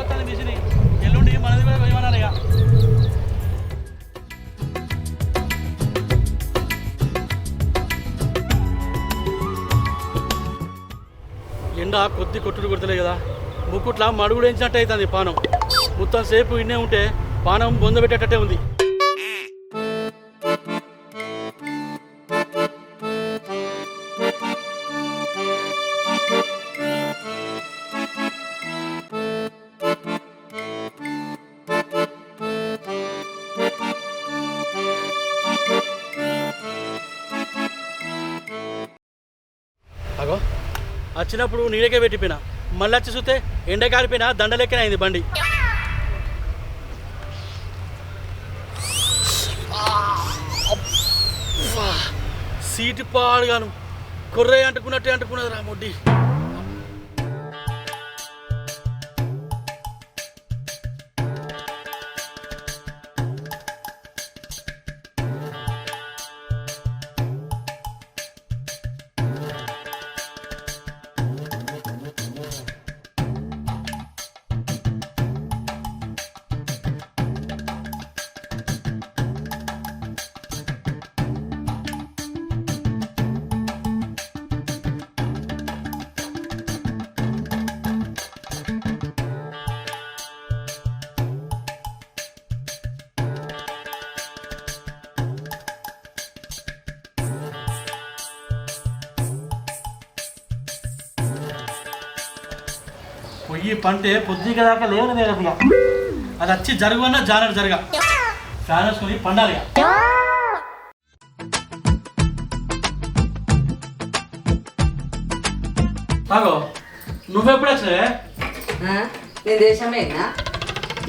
వస్తుంది మిషన్ ఎల్లుండి మనది కూడా కొయ్యమనాలి ఇక. ఎండ కొద్ది కొట్టుడు కొడతలే కదా, ముక్కుట్లా మడుగుడు వేయించినట్టు అవుతుంది పానం. మొత్తం సేపు ఇన్నే ఉంటే పానం బొందబెట్టేటట్టే ఉంది. అగో వచ్చినప్పుడు నీడకే పెట్టిపోయినా, మళ్ళీ వచ్చి చూస్తే ఎండ కాలిపోయినా దండలెక్కనే అయింది బండి. సీటు పాడుగాను కొర్రే అంటుకున్నట్టే అంటుకున్నది రా మొడ్డి. పొయ్యి పంటే పొద్దుక దాకా లేవనే కదా, అది వచ్చి జరుగున్నా జానర్ జరగా ఫ్యాన్ వేసుకొని పండాలి. ఆగో నువ్వెప్పుడు వచ్చినావే? నేను దేశమేనా?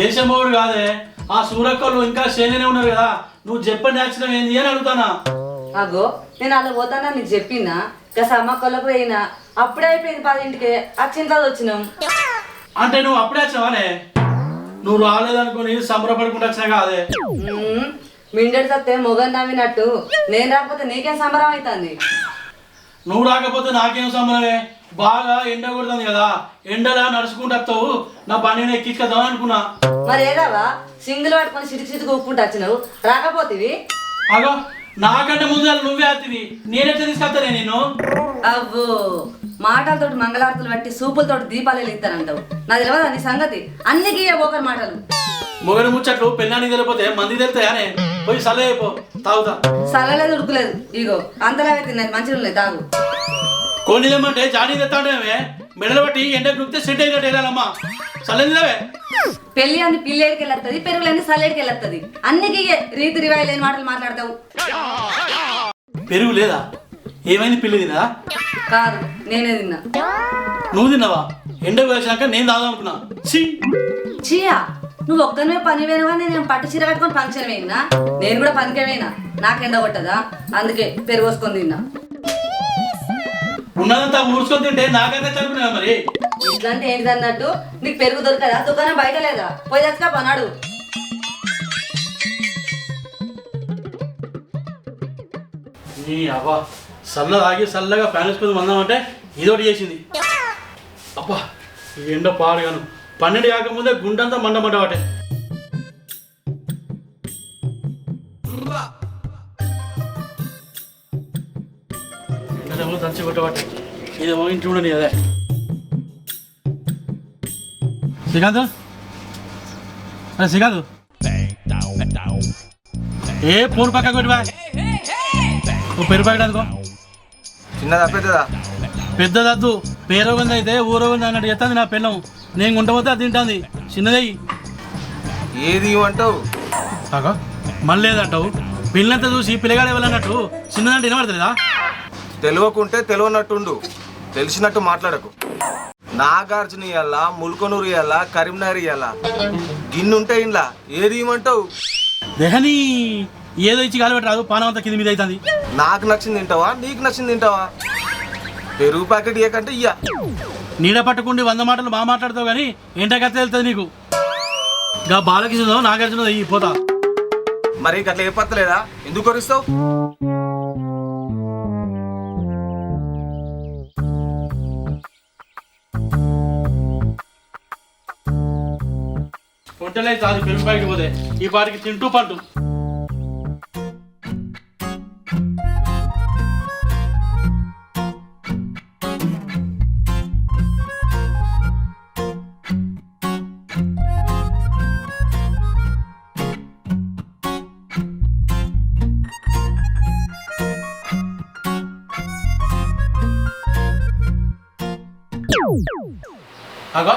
దేశం పోడు కాదే, ఆ సూరక్కలు ఇంకా శైలినే ఉన్నారు కదా, నువ్వు చెప్పండి యాక్సిడెంట్ ఏంది అని అడుగుతానా. అగో నేను అలా పోతానా నీకు చెప్పినా, ఇంకా సమ్మక్కలకు పోయినా అప్పుడే అయిపోయింది 10ంటికే వచ్చిన వచ్చినాం. అంటే నువ్వు అప్పుడే వచ్చినావానే? నువ్వు రాలేదనుకుని సంబరపడుకుంటూ వచ్చినా కాదే. మిండెడు సత్తే మొగన్ నవ్వినట్టు నేను రాకపోతే నీకేం సంబరం అవుతుంది? నువ్వు రాకపోతే నాకేం సంబరమే, బాగా ఎండ కొడుతుంది కదా, ఎండలా నడుచుకుంటూ వస్తావు, నా బండిని ఎక్కించుకొద్దాం అనుకున్నా. మరి ఏదావా సింగిల్ పట్టుకొని సిటికి ఒప్పుకుంటూ వచ్చినావు, రాకపోతేవి? అగో నాకంటే ముందు నువ్వే అత్తివి, నేనెట్లా తీసుకొస్తానే నిన్ను? అవ్వో మాటలతోటి మంగళారతులు బట్టి సూపులతోటి దీపాలు వెలిగిస్తానంటావు, నాకు తెలియదా నీ సంగతి? అన్ని గీయ పోకరు మాటలు. మొగని ముచ్చట్లు పెళ్ళానికి తెలియపోతే మంది తెలుతాయానే, పోయి సలహా అయిపో తాగుతా. సలలేదు ఉడుకులేదు, ఇగో అంతలాగే తిన్నది మంచిగా లేదు తాగు. కొన్ని తెమ్మంటే జాడీ తెస్తాడేమే, మెడలు బట్టి ఎండ కుక్తే సెట్ అయినట్టు వెళ్ళాలమ్మా. సలహే పెళ్లి అని పిల్లేడికి వెళ్ళొస్తుంది, పెరుగులని సల్లేడికి వెళ్ళొస్తుంది, అన్నికి రీతి రివాయి లేని మాటలు మాట్లాడతావు. పెరుగు లేదా? ఏమైంది, పిల్లి తినదా? కాదు నేనే తిన్నా. నువ్వు తిన్నావా? ఎండ వేసాక నేను తాగుదామనుకున్నా. చీయా నువ్వు ఒక్కనే పని వేయగా నేను పట్టు చీర కట్టుకొని ఫంక్షన్ వేయినా, నేను కూడా పనికే వేయినా, నాకు ఎండ కొట్టదా, అందుకే పెరుగు పోసుకొని తిన్నా. ఉన్నదంతా ఊడ్చుకొని తింటే నాకైతే చదువుకున్నా మరి. ఇట్లాంటి ఏంటిది అన్నట్టు, నీకు పెరుగు దొరకదా? దుకాణం బయట లేదా? పోయి తెచ్చుకా పనాడు. నీ అబ్బా చల్ల తాగి చల్లగా ఫ్యాన్ వేసుకొని మందామంటే ఇదోటి చేసింది. అబ్బా ఈ ఎండ పాడుగాను, 12 కాకముందే గుండంతా మండమంట వాటే. ఎండలో దంచి కొట్టవాటే, ఇదేమో ఇంటి ఉండని అదే. శ్రీకాంత్, అరే శ్రీకాంత్, ఏ ఫోన్ పక్క కొట్టివా? నువ్వు పెరుగు ప్యాకెట్ అనుకో. చిన్నదా పెద్దదా? పెద్దదద్దు, పేరోగంది అయితే ఊరోగంది అన్నట్టు చెప్తాంది నా పిల్లం. నేను గుంటపోతే అది తింటుంది, చిన్నదయ్యి. ఏది ఇవ్వంటావు? కాకా మళ్ళీ లేదంటావు, పిల్లంతా చూసి పిల్లగాడు ఇవ్వాలన్నట్టు చిన్నదంటే వినబడతలేదా? తెలియకుంటే తెలియనట్టుండు, తెలిసినట్టు మాట్లాడకు. నాగార్జున ఇయ్యాల, ముల్కొనూరు ఇయ్యాల, కరీంనగర్ ఇయ్యాల, గిన్నుంటే ఇంట్లో ఏది ఇవ్వమంటావు? దేహని ఏదో ఇచ్చి కాలు రాదు, పానం అంతా కింది మీద అవుతుంది. నాకు నచ్చింది తింటావా, నీకు నచ్చింది తింటావా? పెరుగు ప్యాకెట్ ఇవ్వకంటే ఇయ్య. నీడ పట్టుకుండి 100 మాటలు మా మాట్లాడతావు కానీ ఏంటకత్తే వెళ్తుంది నీకు. ఇంకా బాలకృష్ణదో నాగార్జునదో ఈ పోతా. మరి అట్లా ఏ పత్తలేదా? ఎందుకు కొరిస్తావు? వంటలే కాదు పెరుగు ప్యాకెట్ పోతే ఈ పాటికి తింటూ పంటు. అగో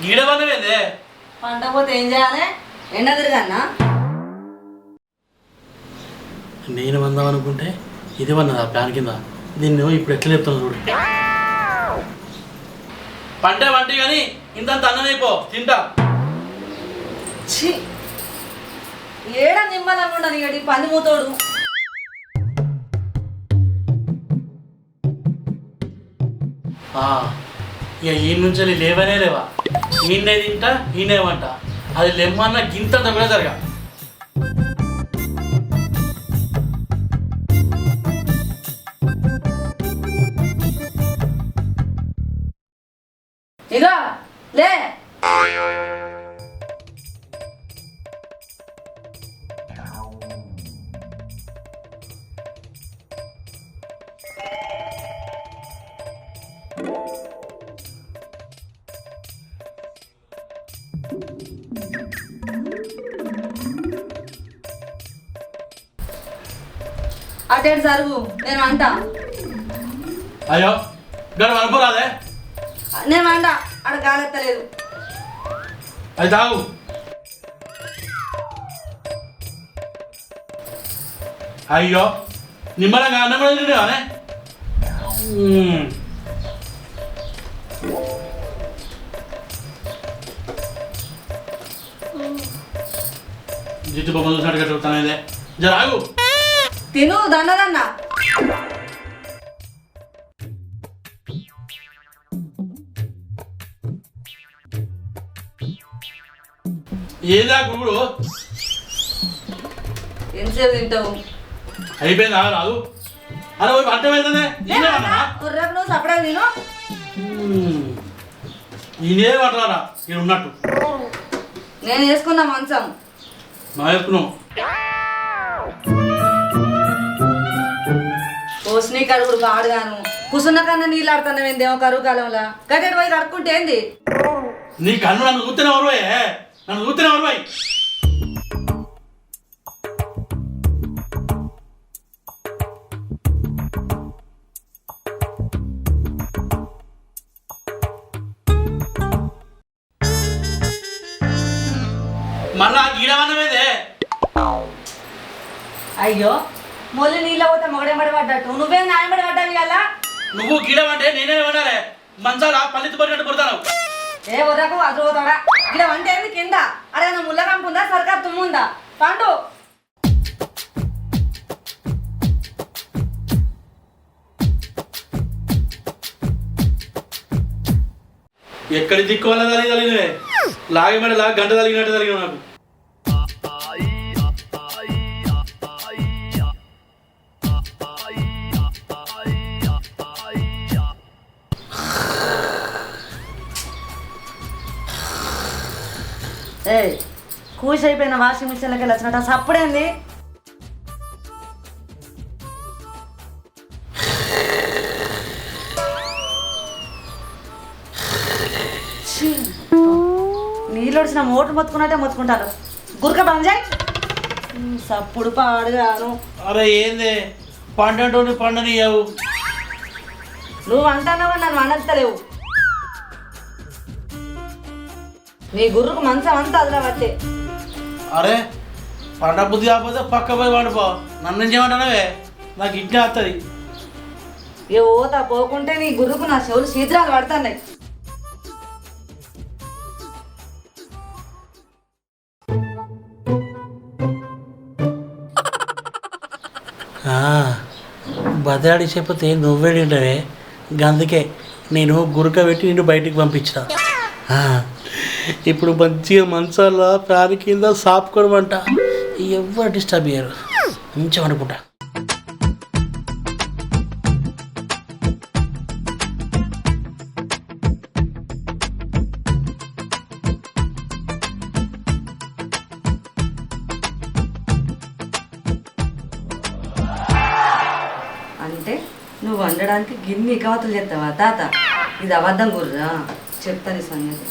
గీడ పన్నవేందే పంట పోతే ఏం చేయాలి? ఎండ తిరగన్నా? నేను వందాం అనుకుంటే ఇది వన్నదా ప్యాన్ కింద. దీన్ని ఇప్పుడు ఎట్లా చెప్తాను చూడు. పంటే వంటి కానీ ఇంతంత అన్నమైపో తింటా. ఛీ, ఏడ నిమ్మలంగా ఉండదు ఇక పంది మూతోడు. ఇక ఈ నుంచి లేవనే లేవా, ఈయనే తింటా ఈయనే వంట. అది లెమ్మన్న గింత కూడా జరగా. ఇక లే. అటేడు జరుగు, నేను వంట. అయ్యో గడు అనుకోరాదే. నేను వంట, అక్కడ గాలెత్తలేదు. అది తాగు. అయ్యో నిమ్మలంగా అన్నం కూడా తింటావానే. జిట్టు బొమ్మ చూసినట్టు కట్టుకుంటానే జరాగు. తిను దండదన్న. ఏదా గురుడు ఎంతసేపు తింటావు? అయిపోయిందా రాదు. అరే పోయి వంట వెళ్తానే రేపు నువ్వు సపడా తిను. ఈయనే వంటలారా నేను ఉన్నట్టు. నేను వేసుకున్నా మంచం. నా వేసుకున్నావు. పోసినీ కడుగుడు పాడుగాను. కుసున్న కన్నా నీళ్ళు ఆడుతున్నావేందేమో కరువు కాలంలో. గడ్డెడు పోయి కడుక్కుంటే ఏంది? నీ కన్ను నన్ను చూస్తేనే ఎవరు, నన్ను చూస్తేనే ఎవరు. మళ్ళా గీడమన్నమేదే. అయ్యో మొల్లి నీళ్ళ పోతే మొగడెంబడి పడ్డట్టు నువ్వేం న్యాయపడి పడ్డావి కదా. నువ్వు గీడమంటే నేనే వండాలి. మంచాల పల్లెత్తు పడినట్టు కొడతాను. ఏ వరకు అది పోతాడా? ఇలా వంట ఏంది కింద? అరే నా ముళ్ళ కంపుందా సర్కార్ తుమ్ముందా? పండు ఎక్కడి దిక్కు వల్ల తగిలినవే. లాగమని లాగ గంట తగిలినట్టు తగిన నాకు. ఏ కూసి అయిపోయిన వాషింగ్ మిషన్లకి వచ్చినట్టు సప్పుడేంది? నీళ్ళు వచ్చిన మోటార్ మొత్తుకున్నట్టే మొత్తుకుంటారు. గురక బంజాయ్ సప్పుడు పాడుగాను. అరే ఏంది పండు పండనియ్యావు. నువ్వు అంటున్నావు నన్ను వండలేవు. నీ గుర్రకు మంచం అంతా అదిలా పట్టే. అరే పంట బుద్ధి కాకపోతే పక్క పోయి పండుపో. నన్ను చేయమంటానవే, నాకు ఇంట్లో వస్తుంది. ఏ ఓతా పోకుంటే నీ గుర్రకు నా చెవులు శీతరాలు పడుతున్నాయి. బదాడి చెప్పితే నువ్వేంటవే, అందుకే నేను గురక పెట్టి నిన్ను బయటికి పంపించిన. ఇప్పుడు మంచిగా మంచాల ఫ్యాన్ కింద సాపుకోవడమంట. ఎవరు డిస్టర్బ్ అయ్యారు మంచిగా అనుకుంటా. నువ్వు వండడానికి గిన్ని కవతలు చేస్తావా తాత? ఇది అబద్ధం గుర్రా, చెప్తాను ఈ సంగతి.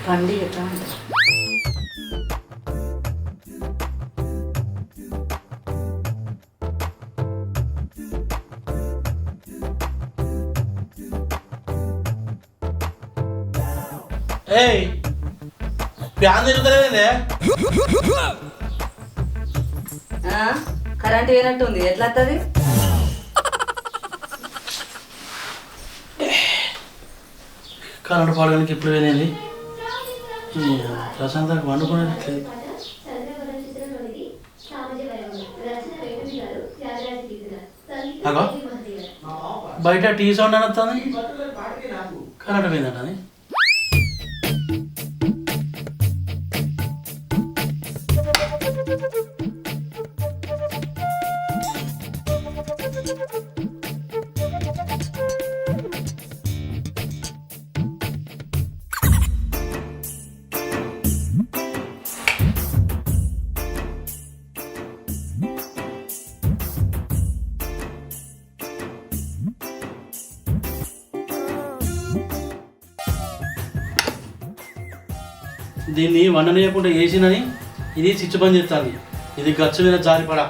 పండి ఎట్లా అంటే ఏయ్ ప్యాన్ తిరుగుతలేదే. కరెంట్ వేనట్టు ఉంది, ఎట్లా వస్తుంది? కరెంటు పాడడానికి ఇప్పుడు వెళ్ళింది. ప్రశాంతంగా వండుకునేట్లేదు. అగో బయట టీ సౌండ్ అని వస్తుంది. కరెంటు పోయిందండి. దీన్ని వండనీయకుండా వేసినని ఇది స్విచ్ బంద్ చేస్తుంది. ఇది గచ్చు మీద జారిపడా.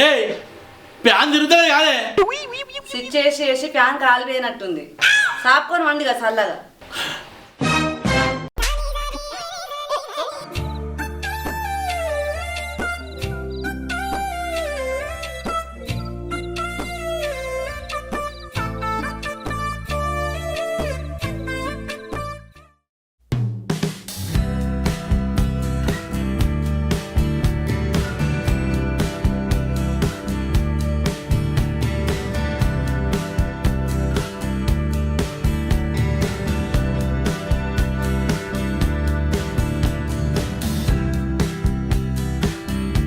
ఏయ్ ప్యాన్ తిరుగుతుంది కాదే. స్విచ్ వేసి వేసి ఫ్యాన్ కాలిపోయినట్టుంది. సాపుకొని వండిగా చల్లగా.